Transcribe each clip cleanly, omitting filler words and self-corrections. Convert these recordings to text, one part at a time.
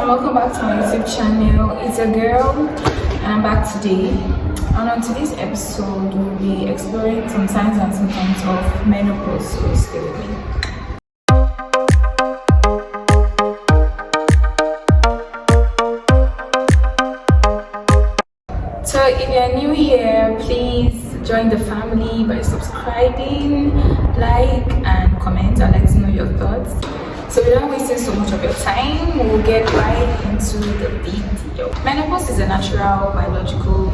and welcome back to my YouTube channel. It's a girl and I'm back today. And on today's episode we'll be exploring some signs and symptoms of menopause, so stay with me. So if you're new here, please join the family by subscribing, like and comment. I'd like to know your thoughts. So without wasting so much of your time, we'll get right into the video. Menopause is a natural biological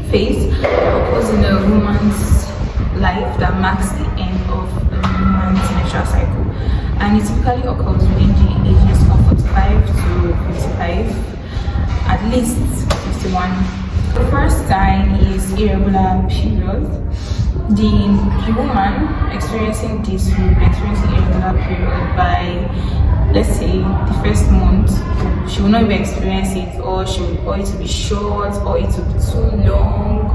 phase that occurs in a woman's life that marks the end of a woman's menstrual cycle, and it typically occurs within the ages of 45 to 55, at least 51. The first sign is irregular periods. The woman experiencing this will be experiencing irregular period by, let's say, the first month. She will not even experience it, or it will be short, or it will be too long,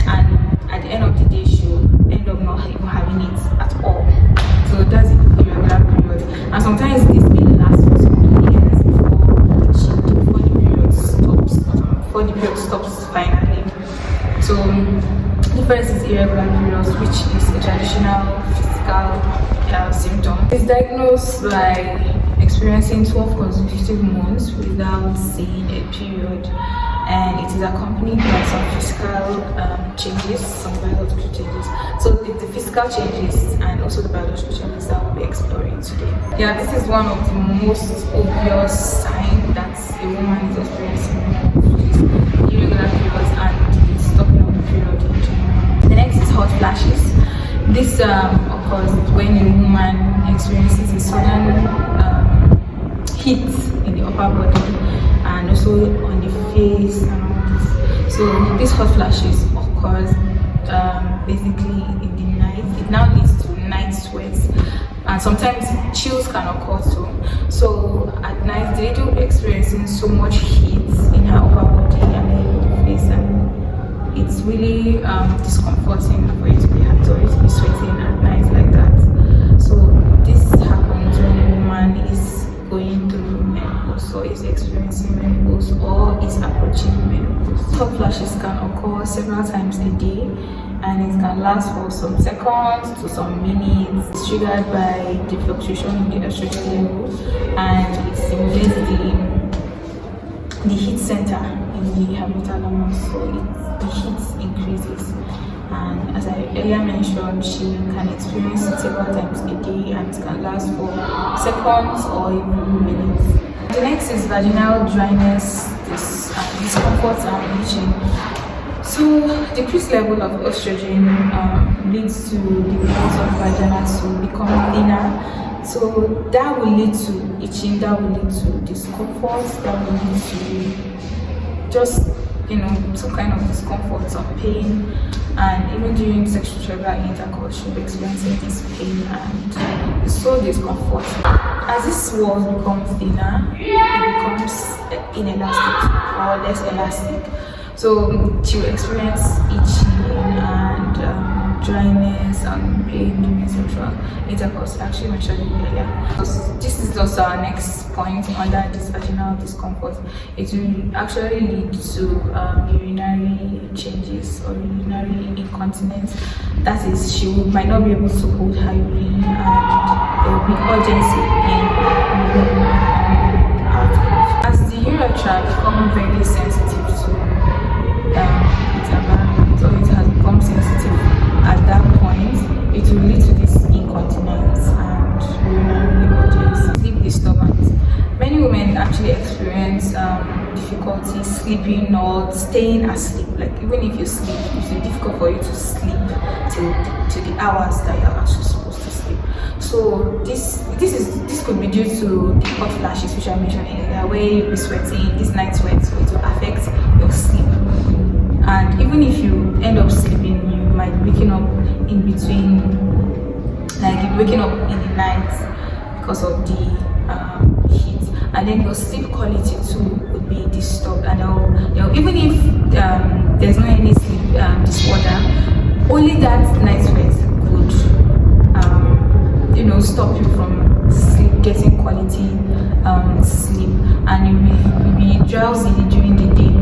and at the end of the day she will end up not even having it at all. So that's the irregular period, and sometimes this may last for some years before the period stops finally. So the first is irregular periods, which is a traditional physical symptom. It's diagnosed by experiencing 12 consecutive months without seeing a period, and it is accompanied by some physical changes, some biological changes. So it's the physical changes and also the biological changes that we'll be exploring today. Yeah, this is one of the most obvious signs that a woman is experiencing irregular periods and the stopping of the period in general. The next is hot flashes. This occurs when a woman experiences a sudden heat in the upper body and also on the face and all this. So these hot flashes occurs basically in the night. It now leads to night sweats, and sometimes chills can occur too. So at night the lady will be experiencing so much heat in her upper body and in the face, and it's really discomforting for you to be sweating at night like that. So this happens when a woman is going through menopause, or is experiencing menopause, or is approaching menopause. Hot flashes can occur several times a day, and it can last for some seconds to some minutes. It's triggered by the fluctuation in the estrogen level, and it stimulates the heat center in the hypothalamus, so the heat increases. And as I earlier mentioned, she can experience it several times a day, and it can last for seconds or even minutes. The next is vaginal dryness, discomfort and itching. So decreased level of estrogen leads to the walls of vagina to become thinner. So that will lead to itching, that will lead to discomfort, that will lead to just some kind of discomfort, some pain, and even during sexual intercourse she'll be experiencing this pain and it's so discomforting. As this walls become thinner, it becomes inelastic or less elastic. So she'll experience itching and dryness and pain during sexual intercourse. I actually mentioned it earlier. This is also our next point under this vaginal discomfort. It will actually lead to urinary changes or urinary incontinence. That is, she might not be able to hold her urine, and there will be urgency in outgrowth. As the urethra becomes very sensitive to its environment, or it has become sensitive at that point, it will lead to this incontinence and urinary urgency. Sleep disturbance. Many women actually experience difficulty sleeping or staying asleep. Like even if you sleep, it's difficult for you to sleep to the hours that you're actually supposed to sleep. So this could be due to the hot flashes which I mentioned earlier, where you'll be sweating, this night sweat, so it will affect your sleep. And even if you end up sleeping, you might be waking up in between, like you're waking up in the night because of the heat, and then your sleep quality too would be disturbed. And even if there's no any sleep disorder, only that night sweat could stop you from sleeping getting quality sleep, and you'll be drowsy during the day.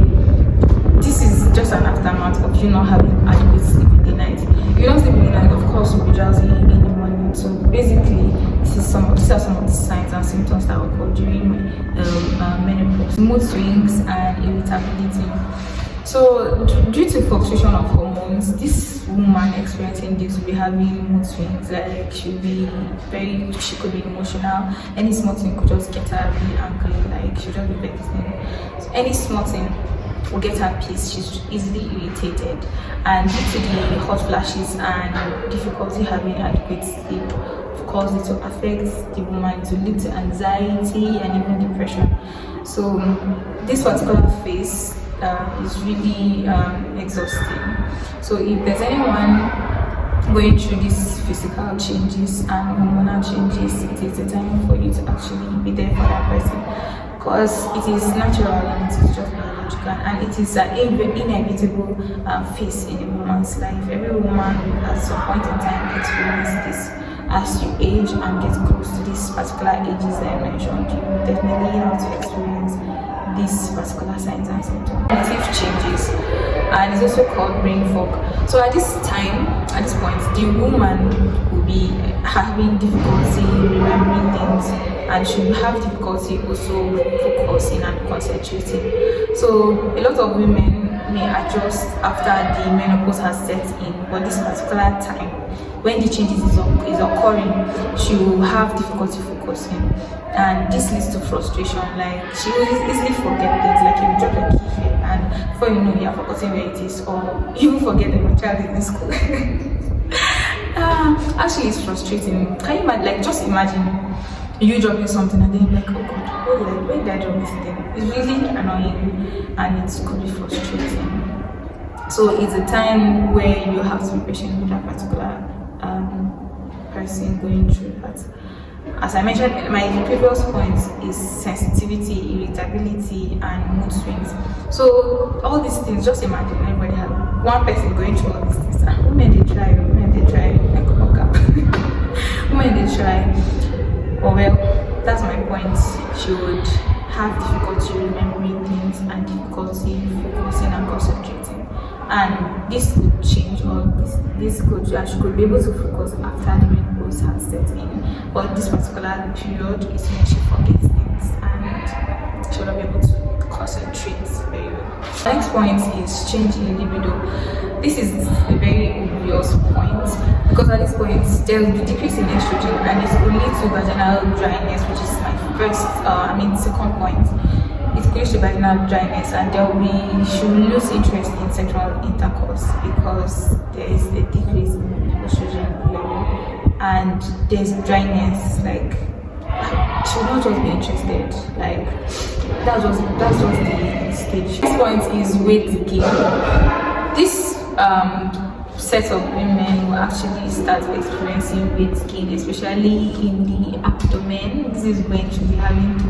This is just an aftermath of you not having adequate sleep in the night. If you don't sleep in the night, of course you'll be drowsy in the morning. So basically, these are some of the signs and symptoms that occur during menopause. Mood swings and irritability. So due to fluctuation of hormones, this woman experiencing this will be having mood swings. Like she could be emotional. Any small thing could just get her really angry. Like she'll just be vexing. So any small thing will get her pissed. She's easily irritated, and due to the hot flashes and difficulty having adequate sleep, of course it will affect the woman, to lead to anxiety and even depression. So this particular phase is really exhausting. So if there's anyone going through these physical changes and hormonal changes, it is the time for you to actually be there for that person, because it is natural and it is just biological, and it is an inevitable phase in a woman's life. Every woman at some point in time experiences this. As you age and get close to these particular ages that I mentioned, you definitely have to experience these particular signs and symptoms. Cognitive changes, and it's also called brain fog. So at this point, the woman will be having difficulty remembering things, and she will have difficulty also focusing and concentrating. So a lot of women may adjust after the menopause has set in, but this particular time, when the changes is occurring, she will have difficulty focusing, and this leads to frustration. Like she will easily forget things, like you drop a key here and before you know you are forgetting where it is, or you forget that your child is in school. Actually it's frustrating. Can you imagine, like just imagine you dropping something and then you're like, oh god, where did I drop this thing? It's really annoying and it could be frustrating. So it's a time where you have to be patient with that particular person going through that. As I mentioned, my previous point is sensitivity, irritability, and mood swings. So all these things, just imagine everybody has one person going through all these things. And women they try, like women they try. Oh well, that's my point. She would have difficulty remembering things and difficulty focusing and concentrating. And this could change, or this could, she could be able to focus after the menopause has set in. But this particular period is when she forgets things and she will not be able to concentrate very well. The next point is change in libido. This is a very obvious point, because at this point there will be decrease in estrogen and it could lead to vaginal dryness, which is my second point. It could lead to vaginal dryness, and she will lose interest in sexual intercourse because there is a decrease in estrogen level and there's dryness. Like she will not just be interested. Like that's just the stage. This point is weight gain. This set of women will actually start experiencing weight gain, especially in the abdomen. This is when she'll be having to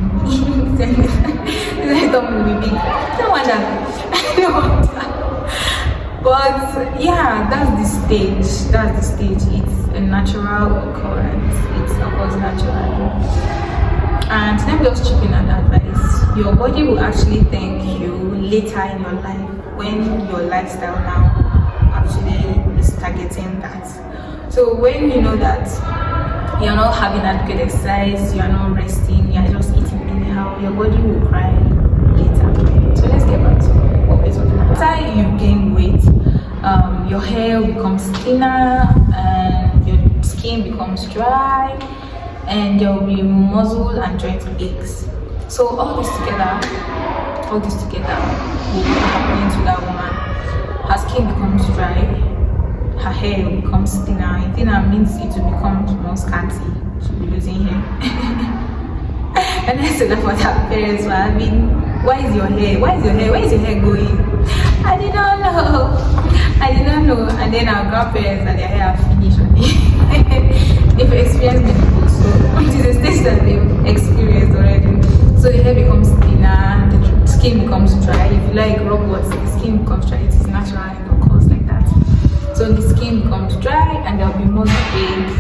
no wonder. But yeah, that's the stage. It's a natural occurrence. It occurs naturally. And let me just chip in an advice. Your body will actually thank you later in your life, when your lifestyle now actually is targeting that. So when you know that you're not having adequate exercise, you're not resting, you're just eating anyhow, your body will cry later. So let's get back to what we're talking about. After you gain weight, your hair becomes thinner and your skin becomes dry, and there will be muscle and joint aches. So all this together will be happening to that woman. Her skin becomes dry, her hair becomes thinner. Thinner means it will become more scanty. She'll be losing hair. And I said that for her parents were having, where is your hair going? I did not know. And then our grandparents and their hair are finished on it. They've experienced menopause, so it is a stage that they've experienced already. So the hair becomes thinner, the skin becomes dry. If you like robots, the skin becomes dry. It is natural and it occurs like that. So the skin becomes dry and there'll be muscle ache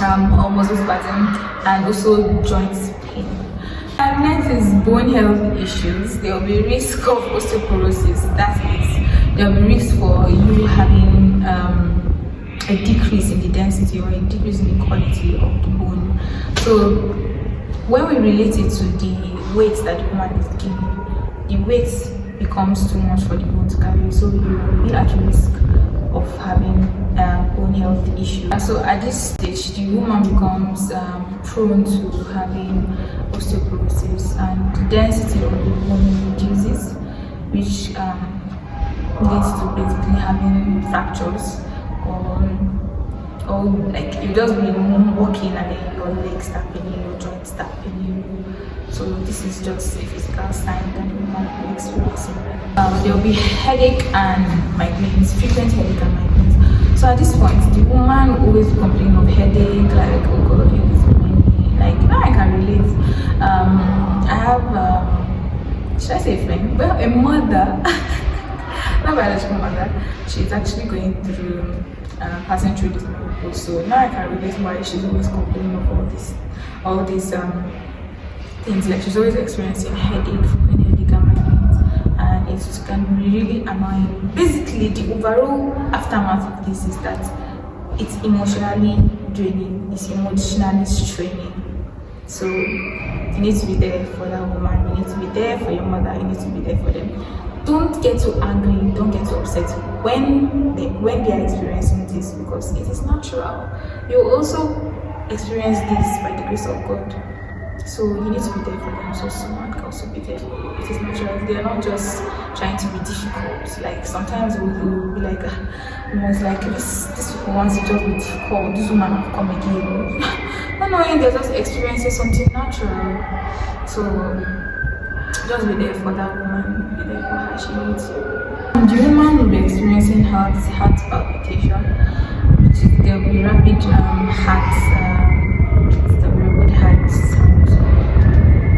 or muscle spasm, and also joint pain. And next is bone health issues. There will be risk of osteoporosis. That is, there will be risk for you having a decrease in the density or a decrease in the quality of the bone. So when we relate it to the weight that the woman is gaining, the weight becomes too much for the bone to carry. So you will be at risk of having bone health issues. And so at this stage, the woman becomes prone to having osteoporosis, and the density of the bone reduces, which leads to basically having fractures, or like you just be walking and then your legs start paining, your joints start paining. So this is just a physical sign that the woman will be experiencing. There will be headache and migraines, frequent headache and migraines. So at this point, the woman will always complain of headache, like, oh God, headache is paining. Like, now I can relate. I have, should I say a friend? Well, a mother, not a biological mother. She's actually going through, passing through this menopause. So now I can relate why she's always complaining of all these things. Like, she's always experiencing headache, frequent headache and migraines, and it can be really annoying. Basically, the overall aftermath of this is that it's emotionally draining, it's emotionally straining. So you need to be there for that woman, you need to be there for your mother, you need to be there for them. Don't get too angry, don't get too upset when they are experiencing this, because it is natural. You will also experience this by the grace of God. So you need to be there for them, so someone can also be there. It is natural. They are not just trying to be difficult. Like, sometimes we will be like, it's like this people wants to just be difficult. This woman will come again. Not knowing they're just experiencing something natural. So just be there for that woman. Be there for her. She needs you. The woman will be experiencing heart palpitation, which is, there will be rapid heart sound.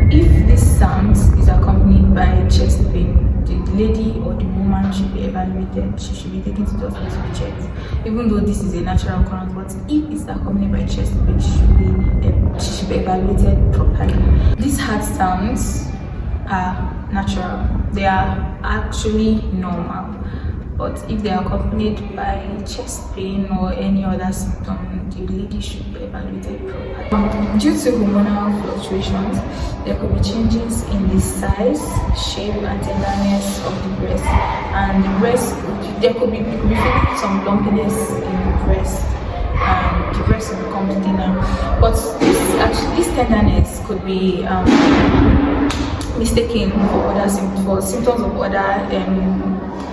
If this sound is accompanied by chest pain, the lady or the woman should be evaluated. She should be taken to the hospital to be checked, even though this is a natural occurrence. But if it's accompanied by chest pain, she should be evaluated properly. These heart sounds are natural, they are actually normal. But if they are accompanied by chest pain or any other symptom, the lady should be evaluated properly. Due to hormonal fluctuations, there could be changes in the size, shape, and tenderness of the breast. And the breast, there could be feeling some lumpiness in the breast, and the breast will become thinner. But this tenderness could be mistaken for symptoms of other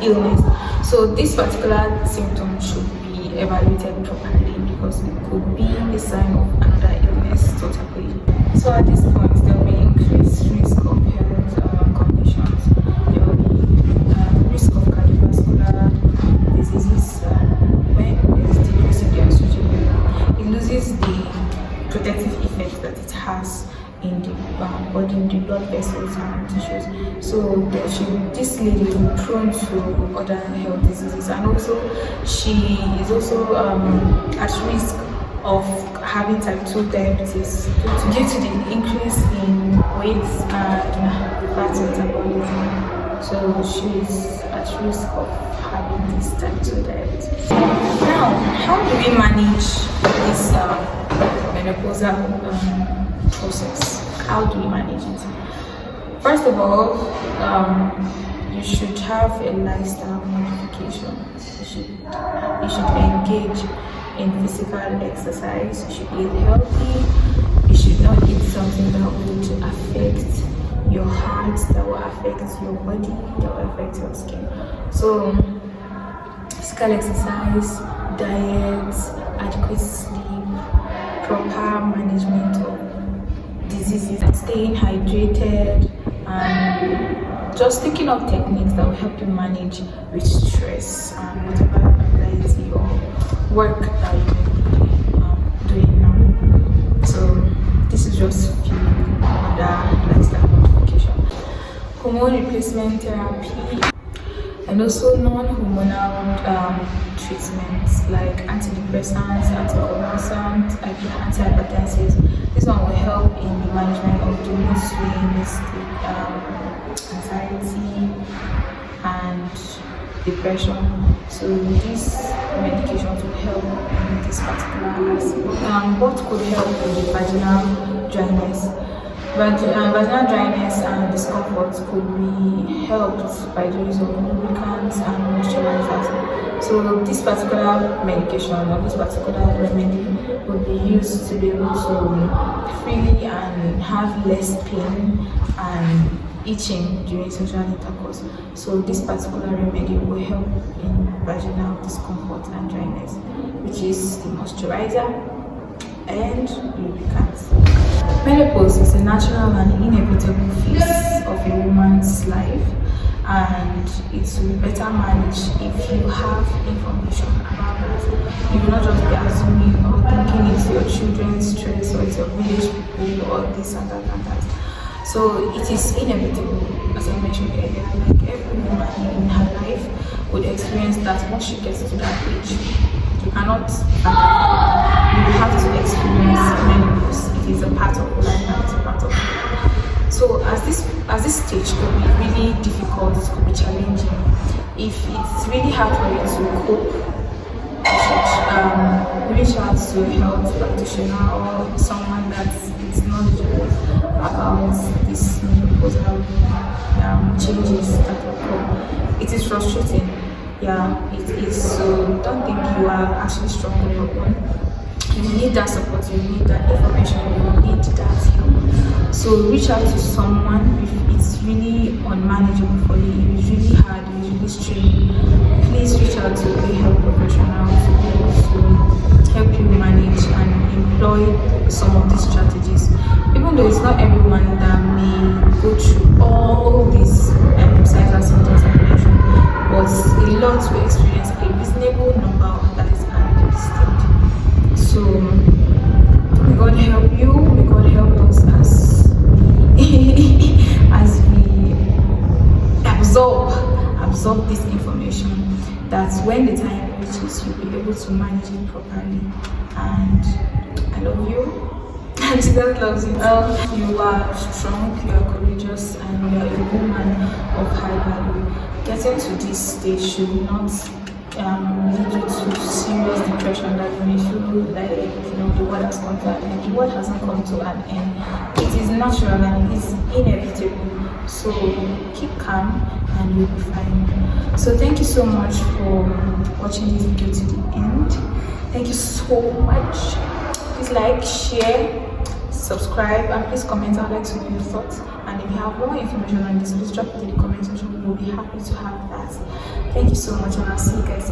illness. So this particular symptom should be evaluated properly, because it could be a sign of another illness totally. So at this point, there will be increased risk of health conditions. There will be risk of cardiovascular diseases when there is decrease in the estrogen level. It loses the protective effect that it has in the body, in the blood vessels and tissues. So this lady will be prone to other health diseases, and also she is also at risk of having type 2 diabetes due to the increase in weight and fat metabolism. So she is at risk of having this type 2 diabetes. Now, how do we manage this menopausal process? How do we manage it? First of all, you should have a lifestyle modification. You should engage in physical exercise. You should eat healthy. You should not eat something that would affect your heart, that will affect your body, that will affect your skin. So physical exercise, diet, adequate sleep, proper management of diseases, staying hydrated, and just thinking of techniques that will help you manage with stress and whatever anxiety or work that you may be doing now. So this is just a few other lifestyle modification. Hormone replacement therapy. and also non-hormonal treatments like antidepressants, anticonvulsants, antihypertensives. This one will help in the management of the mood swings, the anxiety, and depression. So these medications will help in this particular aspect. What could help with the vaginal dryness? Vaginal dryness and discomfort could be helped by the use of lubricants and moisturizers. So this particular medication or this particular remedy would be used to be able to freely and have less pain and itching during sexual intercourse. So this particular remedy will help in vaginal discomfort and dryness, which is the moisturizer and lubricants. Menopause is a natural and inevitable phase of a woman's life, and it will be better managed if you have information about that. You will not just be assuming or thinking it's your children's stress or it's your village people or this and that and that. So it is inevitable, as I mentioned earlier, like every woman in her life would experience that once she gets to that age. You cannot, you have to experience menopause. It is a part of life and it's a part of life. So as this stage could be really difficult, it could be challenging. If it's really hard for you to cope, you should reach out to a health practitioner or someone that's knowledgeable about this menopausal changes that occur. It is frustrating. Yeah, it is. So don't think you are actually strong on your own. You need that support, you need that information, you need that help. So reach out to someone if it's really unmanageable for you, it's really hard, it's really straining. Please reach out to a health professional to be able to help you manage and employ some of these strategies. Even though it's not everyone that may go through all these signs and symptoms I mentioned, but a lot will experience a reasonable number that is at this stage. So may God help you, may God help us as we absorb this information, that when the time reaches you'll be able to manage it properly. And I love you. And God loves you. You are strong, you are courageous, and you are a woman of high value. Getting to this stage should not lead you to serious depression that you may feel like the world has come to an end. The world hasn't come to an end. It is natural and it is inevitable. So keep calm and you'll be fine. So thank you so much for watching this video to the end. Thank you so much. Please like, share, subscribe, and please comment. I'd like to know your thoughts. And if you have more information on this, please drop it in the comment section. We'll be happy to have that. Thank you so much, and I'll see you guys